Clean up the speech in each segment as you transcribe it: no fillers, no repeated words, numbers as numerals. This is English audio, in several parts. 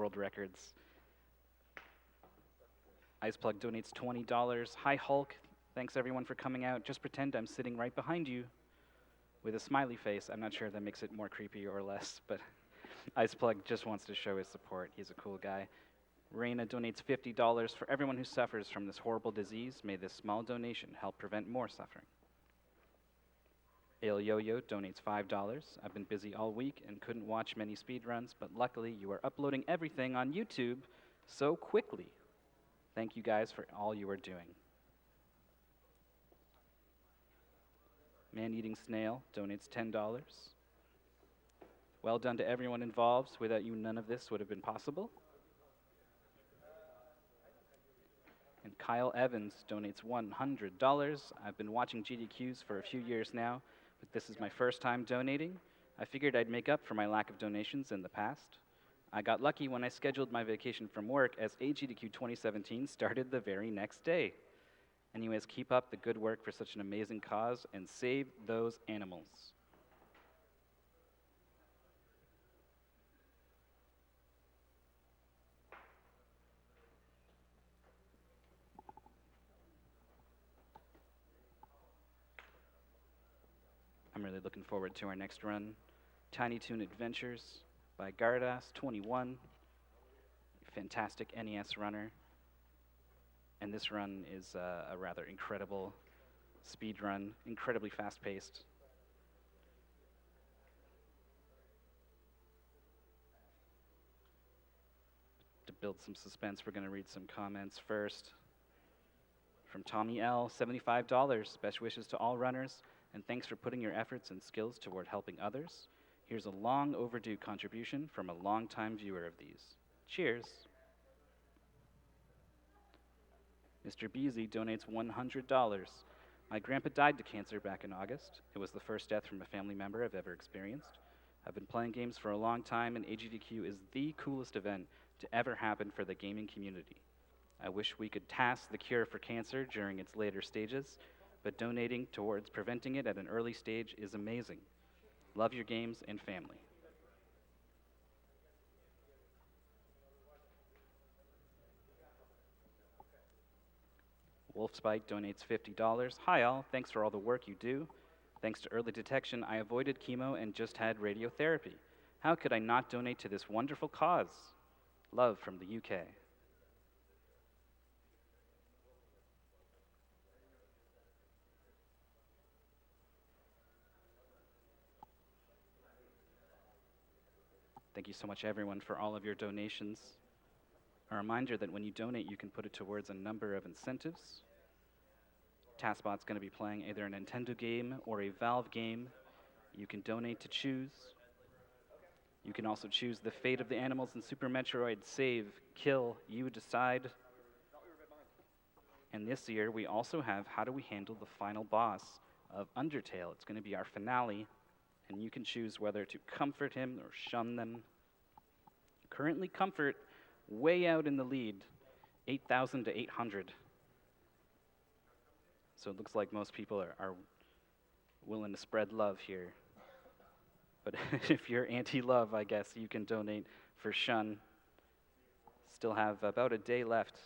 world records. Iceplug donates $20. Hi Hulk, thanks everyone for coming out. Just pretend I'm sitting right behind you with a smiley face. I'm not sure if that makes it more creepy or less, but Iceplug just wants to show his support. He's a cool guy. Raina donates $50 for everyone who suffers from this horrible disease. May this small donation help prevent more suffering. Ale Yo-Yo donates $5. I've been busy all week and couldn't watch many speedruns, but luckily you are uploading everything on YouTube so quickly. Thank you guys for all you are doing. Man-Eating Snail donates $10. Well done to everyone involved. Without you, none of this would have been possible. And Kyle Evans donates $100. I've been watching GDQs for a few years now, but this is my first time donating. I figured I'd make up for my lack of donations in the past. I got lucky when I scheduled my vacation from work, as AGDQ 2017 started the very next day. Anyways, keep up the good work for such an amazing cause and save those animals. I'm really looking forward to our next run. Tiny Toon Adventures by garadas21. Fantastic NES runner. And this run is a rather incredible speed run, incredibly fast-paced. To build some suspense, we're going to read some comments first. From Tommy L, $75. Best wishes to all runners, and thanks for putting your efforts and skills toward helping others. Here's a long overdue contribution from a longtime viewer of these. Cheers. Mr. Beasy donates $100. My grandpa died to cancer back in August. It was the first death from a family member I've ever experienced. I've been playing games for a long time, and AGDQ is the coolest event to ever happen for the gaming community. I wish we could task the cure for cancer during its later stages, but donating towards preventing it at an early stage is amazing. Love your games and family. Wolfspike donates $50. Hi all, thanks for all the work you do. Thanks to early detection, I avoided chemo and just had radiotherapy. How could I not donate to this wonderful cause? Love from the UK. Thank you so much, everyone, for all of your donations. A reminder that when you donate, you can put it towards a number of incentives. TaskBot's going to be playing either a Nintendo game or a Valve game. You can donate to choose. You can also choose the fate of the animals in Super Metroid. Save, kill, you decide. And this year, we also have How Do We Handle the Final Boss of Undertale. It's going to be our finale, and you can choose whether to comfort him or shun them. Currently, Comfort way out in the lead, 8,000 to 800. So it looks like most people are willing to spread love here. But if you're anti-love, I guess you can donate for Shun. Still have about a day left.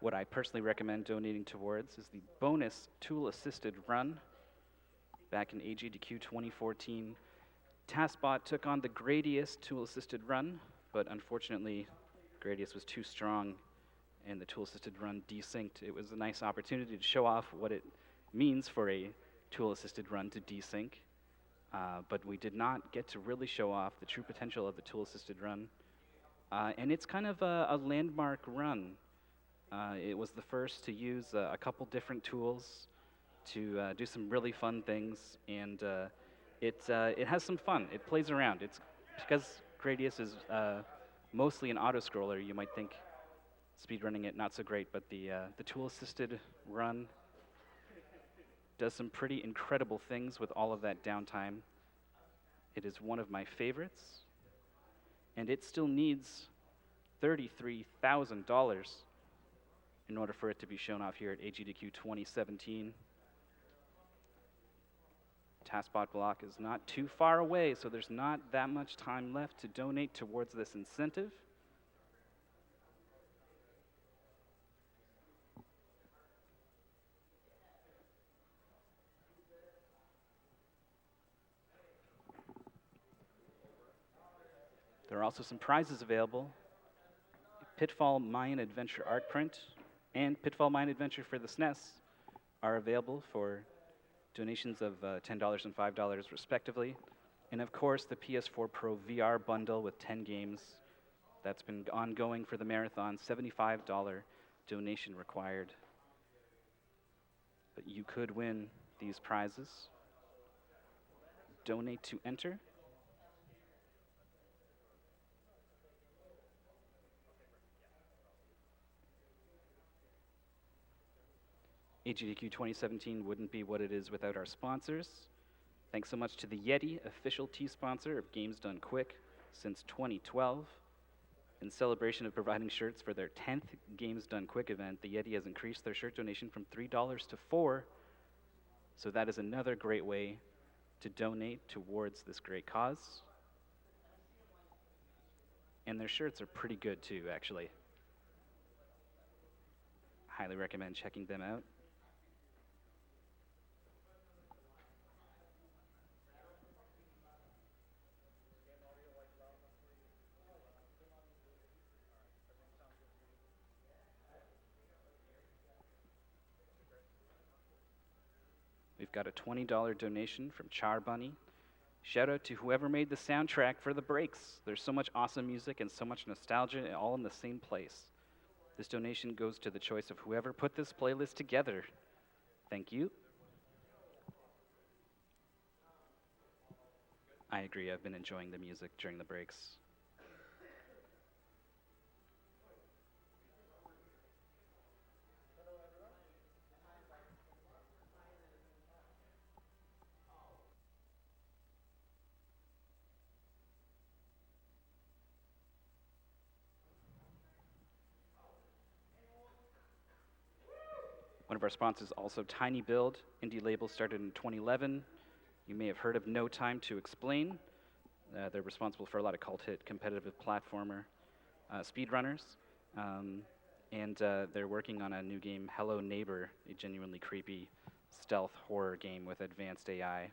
What I personally recommend donating towards is the bonus tool-assisted run. Back in AGDQ 2014, TaskBot took on the Gradius tool-assisted run, but unfortunately, Gradius was too strong and the tool-assisted run desynced. It was a nice opportunity to show off what it means for a tool-assisted run to desync, but we did not get to really show off the true potential of the tool-assisted run. And it's kind of a landmark run. It was the first to use a couple different tools to do some really fun things, and it has some fun. It plays around. It's because Gradius is mostly an auto-scroller. You might think speedrunning it not so great, but the tool-assisted run does some pretty incredible things with all of that downtime. It is one of my favorites, and it still needs $33,000. in order for it to be shown off here at AGDQ 2017. TaskBot block is not too far away, so there's not that much time left to donate towards this incentive. There are also some prizes available. Pitfall Mayan Adventure art print and Pitfall Mayan Adventure for the SNES are available for donations of $10 and $5 respectively. And of course, the PS4 Pro VR bundle with 10 games that's been ongoing for the marathon, $75 donation required. But you could win these prizes. Donate to enter. AGDQ 2017 wouldn't be what it is without our sponsors. Thanks so much to the Yeti, official tea sponsor of Games Done Quick since 2012. In celebration of providing shirts for their 10th Games Done Quick event, the Yeti has increased their shirt donation from $3 to $4. So that is another great way to donate towards this great cause. And their shirts are pretty good too, actually. Highly recommend checking them out. We've got a $20 donation from Char Bunny. Shout out to whoever made the soundtrack for the breaks. There's so much awesome music and so much nostalgia all in the same place. This donation goes to the choice of whoever put this playlist together. Thank you. I agree, I've been enjoying the music during the breaks. One of our sponsors, also Tiny Build, indie label started in 2011. You may have heard of No Time to Explain. They're responsible for a lot of cult hit competitive platformer speedrunners. And they're working on a new game, Hello Neighbor, a genuinely creepy stealth horror game with advanced AI.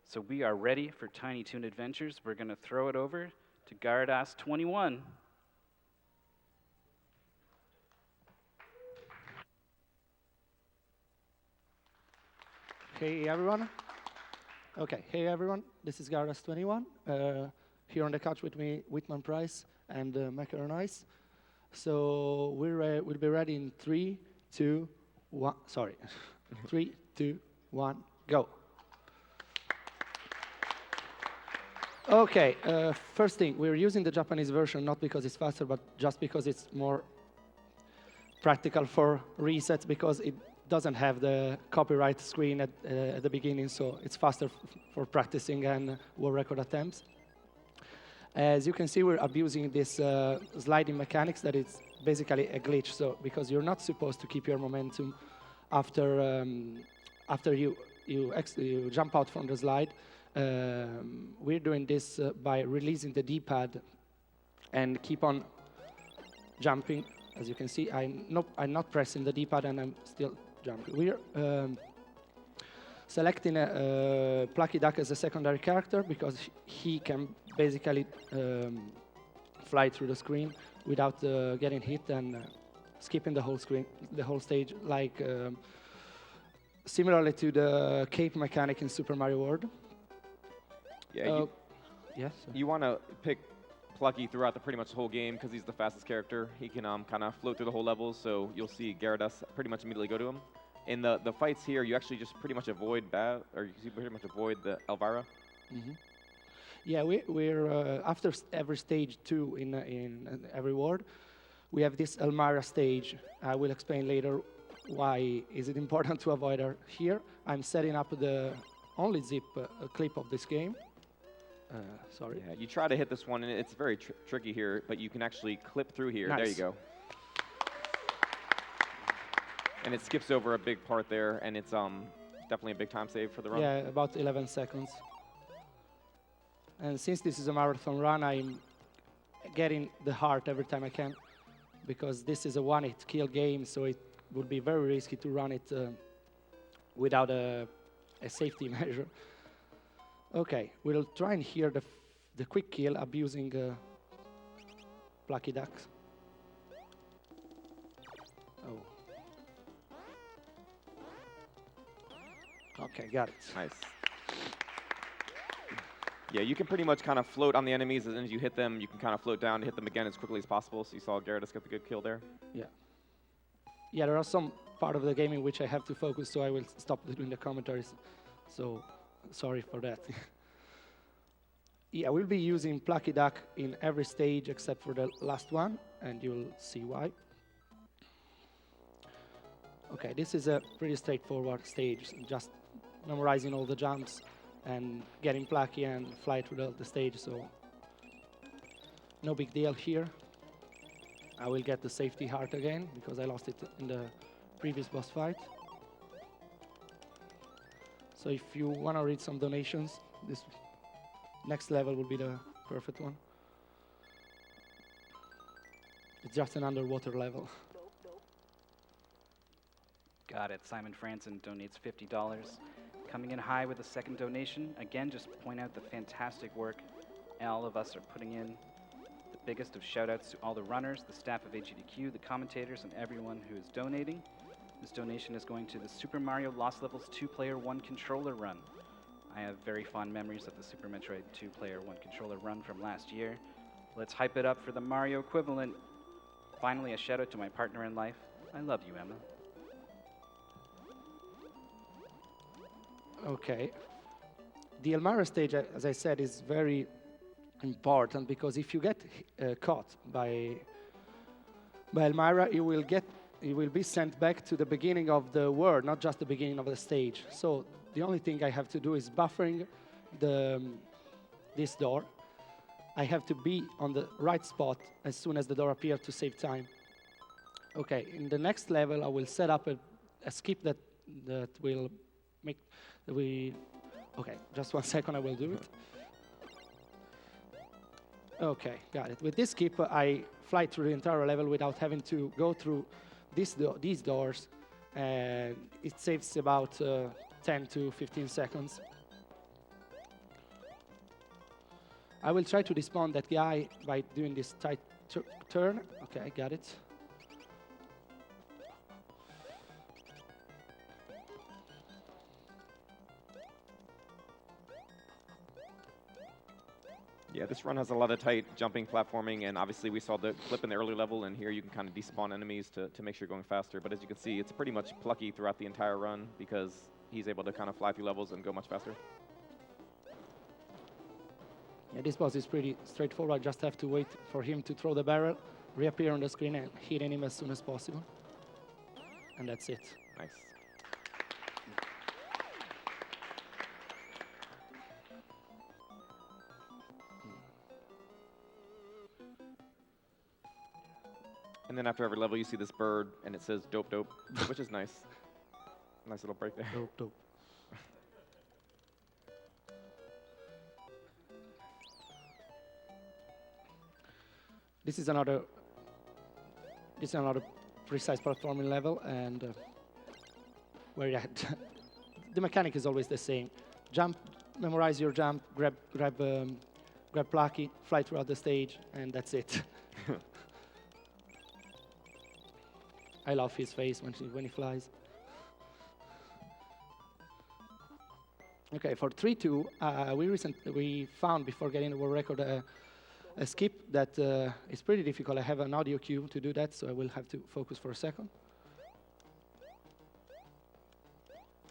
So we are ready for Tiny Toon Adventures. We're going to throw it over to garadas21. Hey everyone. Okay, hey everyone. This is garadas21. Here on the couch with me, Whitman Price and Macaron Ice. So we'll be ready in 3, 2, 1. Sorry, 3, 2, 1, go. Okay, first thing, we're using the Japanese version not because it's faster, but just because it's more practical for resets, because it doesn't have the copyright screen at the beginning, so it's faster for practicing and world record attempts. As you can see, we're abusing this sliding mechanics that is basically a glitch. So because you're not supposed to keep your momentum after you jump out from the slide, we're doing this by releasing the D-pad and keep on jumping. As you can see, I'm not pressing the D-pad and I'm still jumping. We're selecting Plucky Duck as a secondary character because he can basically fly through the screen without getting hit and skipping the whole screen, the whole stage, like similarly to the cape mechanic in Super Mario World. Yeah, yes. You want to pick Plucky throughout pretty much the whole game because he's the fastest character. He can kind of float through the whole level, so you'll see Gyarados pretty much immediately go to him. In the fights here, you actually just pretty much avoid the Elvira. Mm-hmm. Yeah, we're after every stage 2 in every world, we have this Elmira stage. I will explain later why is it important to avoid her here. I'm setting up the only zip clip of this game. Sorry. Yeah, you try to hit this one, and it's very tricky here, but you can actually clip through here. Nice. There you go. And it skips over a big part there, and it's definitely a big time save for the run. Yeah, about 11 seconds. And since this is a marathon run, I'm getting the heart every time I can, because this is a one-hit kill game, so it would be very risky to run it without a safety measure. Okay, we'll try and hear the quick kill abusing Plucky Ducks. Oh. Okay, got it. Nice. Yeah, you can pretty much kind of float on the enemies as soon as you hit them. You can kind of float down and hit them again as quickly as possible. So you saw Gyarados get the good kill there. Yeah. Yeah, there are some part of the game in which I have to focus, so I will stop doing the commentaries. So, sorry for that. Yeah, we'll be using Plucky Duck in every stage except for the last one, and you'll see why. Okay, this is a pretty straightforward stage, just memorizing all the jumps and getting Plucky and fly through the stage, so no big deal here. I will get the safety heart again, because I lost it in the previous boss fight. So if you want to read some donations, this next level will be the perfect one. It's just an underwater level. Got it. Simon Franson donates $50. Coming in high with a second donation. Again, just point out the fantastic work all of us are putting in. The biggest of shout-outs to all the runners, the staff of AGDQ, the commentators, and everyone who is donating. This donation is going to the Super Mario Lost Levels 2-player 1-controller run. I have very fond memories of the Super Metroid 2-player 1-controller run from last year. Let's hype it up for the Mario equivalent. Finally, a shout-out to my partner in life. I love you, Emma. Okay. The Elmira stage, as I said, is very important, because if you get caught by Elmira, you will be sent back to the beginning of the world, not just the beginning of the stage. So the only thing I have to do is buffering this door. I have to be on the right spot as soon as the door appears to save time. Okay, in the next level, I will set up a skip that will make okay, just 1 second, I will do it. Okay, got it. With this skip, I fly through the entire level without having to go through these doors, and it saves about 10 to 15 seconds. I will try to despawn that guy by doing this tight turn. Okay, I got it. Yeah, this run has a lot of tight jumping, platforming, and obviously we saw the clip in the early level, and here you can kind of despawn enemies to make sure you're going faster. But as you can see, it's pretty much Plucky throughout the entire run, because he's able to kind of fly through levels and go much faster. Yeah, this boss is pretty straightforward. Just have to wait for him to throw the barrel, reappear on the screen, and hit him as soon as possible. And that's it. Nice. And then after every level, you see this bird, and it says "dope, dope," which is nice. Nice little break there. Dope, dope. This is another precise platforming level, and where you the mechanic is always the same. Jump, memorize your jump, grab Plucky, fly throughout the stage, and that's it. I love his face when he flies. Okay, for 3-2, we found before getting the world record a skip that is pretty difficult. I have an audio cue to do that, so I will have to focus for a second.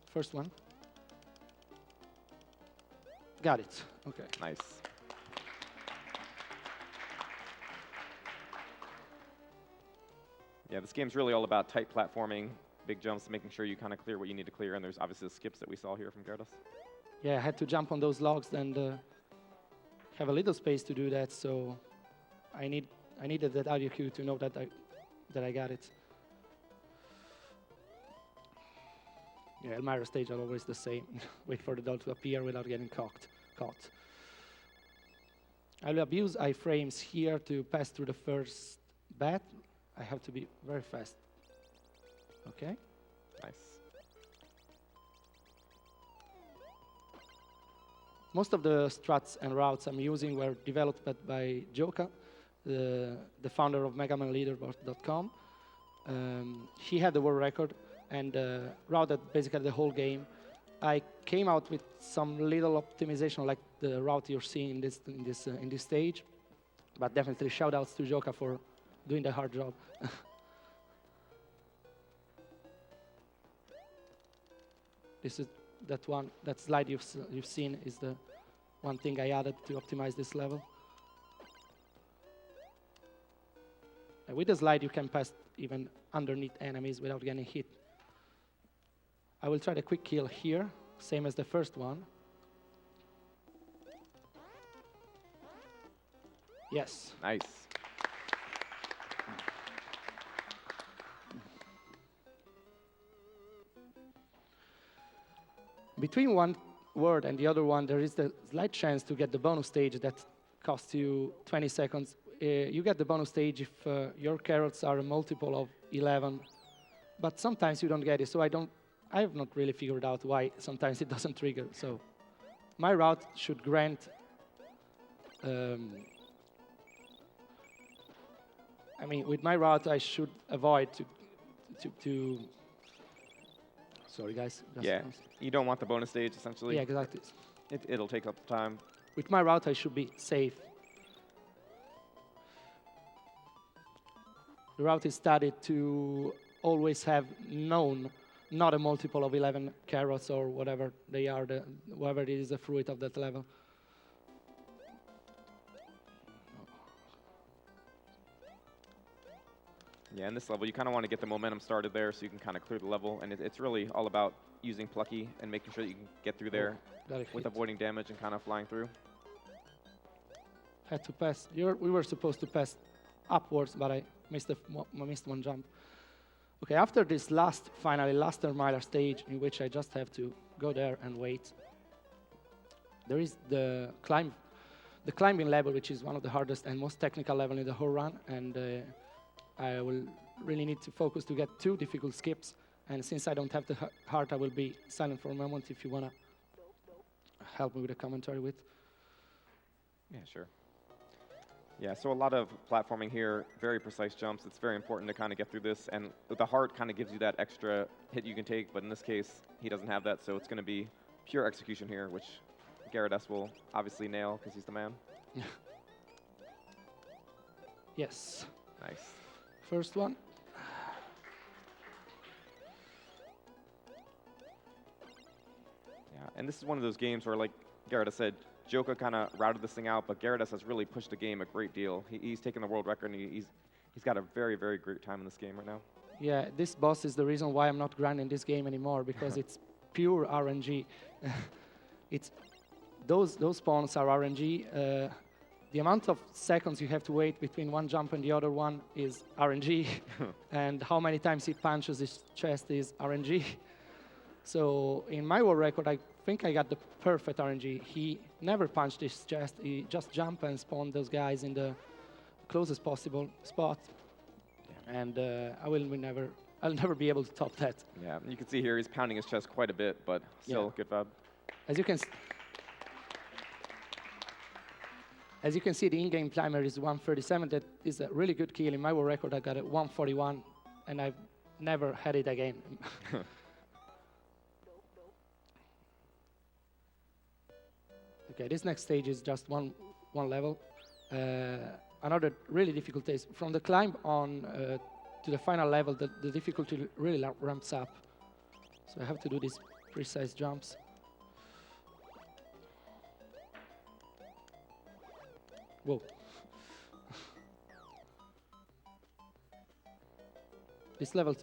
First one. Got it. Okay. Nice. Yeah, this game's really all about tight platforming, big jumps, making sure you kind of clear what you need to clear, and there's obviously the skips that we saw here from Gyarados. Yeah, I had to jump on those logs and have a little space to do that, so I needed that audio cue to know that I got it. Yeah, Elmira stage are always the same. Wait for the doll to appear without getting caught. I'll abuse iframes here to pass through the first bat. I have to be very fast. Okay. Nice. Most of the struts and routes I'm using were developed by Joka, the founder of MegamanLeaderboard.com. He had the world record and routed basically the whole game. I came out with some little optimization, like the route you're seeing in this stage, but definitely shout-outs to Joka for doing the hard job. This is that slide you've seen is the one thing I added to optimize this level. And with the slide, you can pass even underneath enemies without getting hit. I will try the quick kill here, same as the first one. Yes. Nice. Between one word and the other one, there is the slight chance to get the bonus stage that costs you 20 seconds. You get the bonus stage if your carrots are a multiple of 11, but sometimes you don't get it. So I have not really figured out why sometimes it doesn't trigger. So my route should grant. I mean, with my route, I should avoid to. Sorry, guys. Yeah, you don't want the bonus stage, essentially. Yeah, exactly. It'll take up time. With my route, I should be safe. The route is studied to always have known, not a multiple of 11 carrots or whatever they are, whatever it is the fruit of that level. Yeah, in this level, you kind of want to get the momentum started there so you can kind of clear the level. And it's really all about using Plucky and making sure that you can get through there with avoiding damage and kind of flying through. Had to pass. We were supposed to pass upwards, but I missed one jump. Okay, after this finally last Thermiler stage, in which I just have to go there and wait, there is the climbing level, which is one of the hardest and most technical level in the whole run, and I will really need to focus to get 2 difficult skips. And since I don't have the heart, I will be silent for a moment if you want to help me with a commentary with. Yeah, sure. Yeah, so a lot of platforming here, very precise jumps. It's very important to kind of get through this. And the heart kind of gives you that extra hit you can take. But in this case, he doesn't have that. So it's going to be pure execution here, which Garadas will obviously nail because he's the man. Yes. Nice. First one. Yeah, and this is one of those games where, like Garadas said, Joka kind of routed this thing out, but Garadas has really pushed the game a great deal. He's taken the world record, and he's got a very, very great time in this game right now. Yeah, this boss is the reason why I'm not grinding this game anymore, because it's pure RNG. It's those spawns are RNG. The amount of seconds you have to wait between one jump and the other one is RNG, and how many times he punches his chest is RNG. So in my world record, I think I got the perfect RNG. He never punched his chest. He just jumped and spawned those guys in the closest possible spot, and I'll never be able to top that. Yeah, you can see here he's pounding his chest quite a bit, but still good vibe. As you can see, the in-game timer is 137. That is a really good kill. In my world record, I got it 141, and I've never had it again. Okay, this next stage is just one level. Another really difficult is from the climb on to the final level, the difficulty really ramps up. So I have to do these precise jumps. Whoa. This level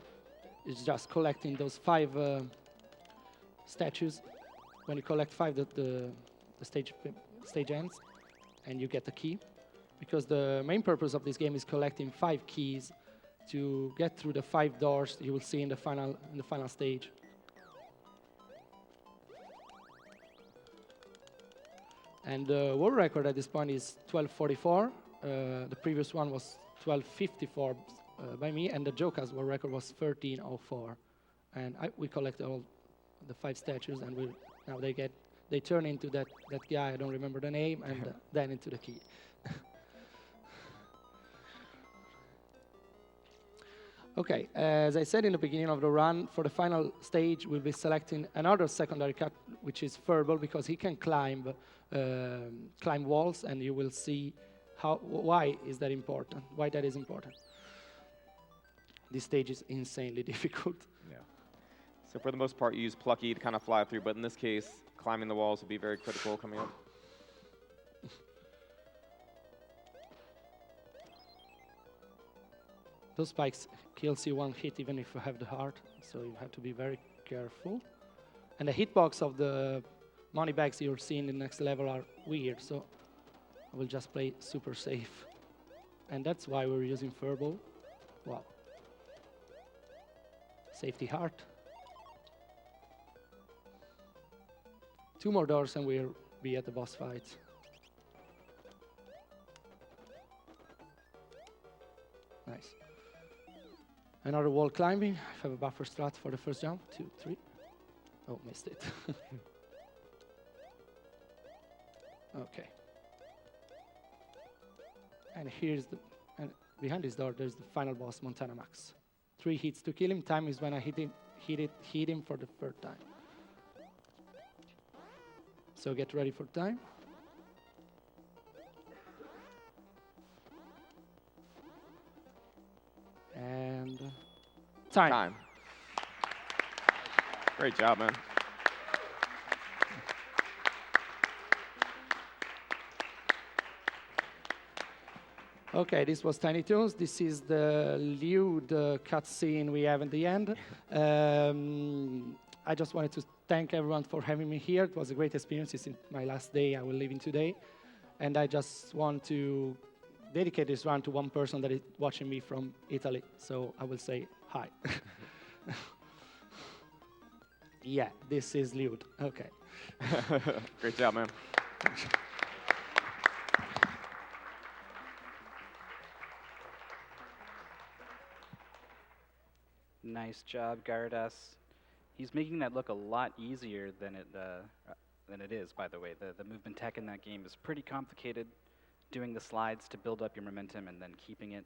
is just collecting those 5 statues. When you collect 5, the stage ends, and you get the key. Because the main purpose of this game is collecting 5 keys to get through the 5 doors you will see in the final stage. And the world record at this point is 12:44. The previous one was 12:54 by me, and the Joker's world record was 13:04. And we collected all the 5 statues, and now they turn into that guy, I don't remember the name, and then into the key. Okay, as I said in the beginning of the run, for the final stage, we'll be selecting another secondary cat, which is Furball, because he can climb walls, and you will see why is that important, why that is important. This stage is insanely difficult. Yeah. So for the most part, you use Plucky to kind of fly through, but in this case, climbing the walls will be very critical coming up. Those spikes kills you one hit even if you have the heart, so you have to be very careful. And the hitbox of the money bags you're seeing in the next level are weird, so I will just play super safe. And that's why we're using Furball. Wow. Safety heart. 2 more doors and we'll be at the boss fight. Nice. Another wall climbing. I have a buffer strat for the first jump. 2, 3. Oh, missed it. Okay. And behind this door, there's the final boss, Montana Max. 3 hits to kill him. Time is when I hit him for the 3rd time. So get ready for time. And time. Great job, man. Okay, this was Tiny Toons. This is the lewd cutscene we have in the end. I just wanted to thank everyone for having me here. It was a great experience. It's my last day. I will leave in today. And I just want to dedicate this run to one person that is watching me from Italy. So I will say hi. Yeah, this is lewd. Okay. Great job, man. Nice job, Garadas. He's making that look a lot easier than it is, by the way. The movement tech in that game is pretty complicated. Doing the slides to build up your momentum and then keeping it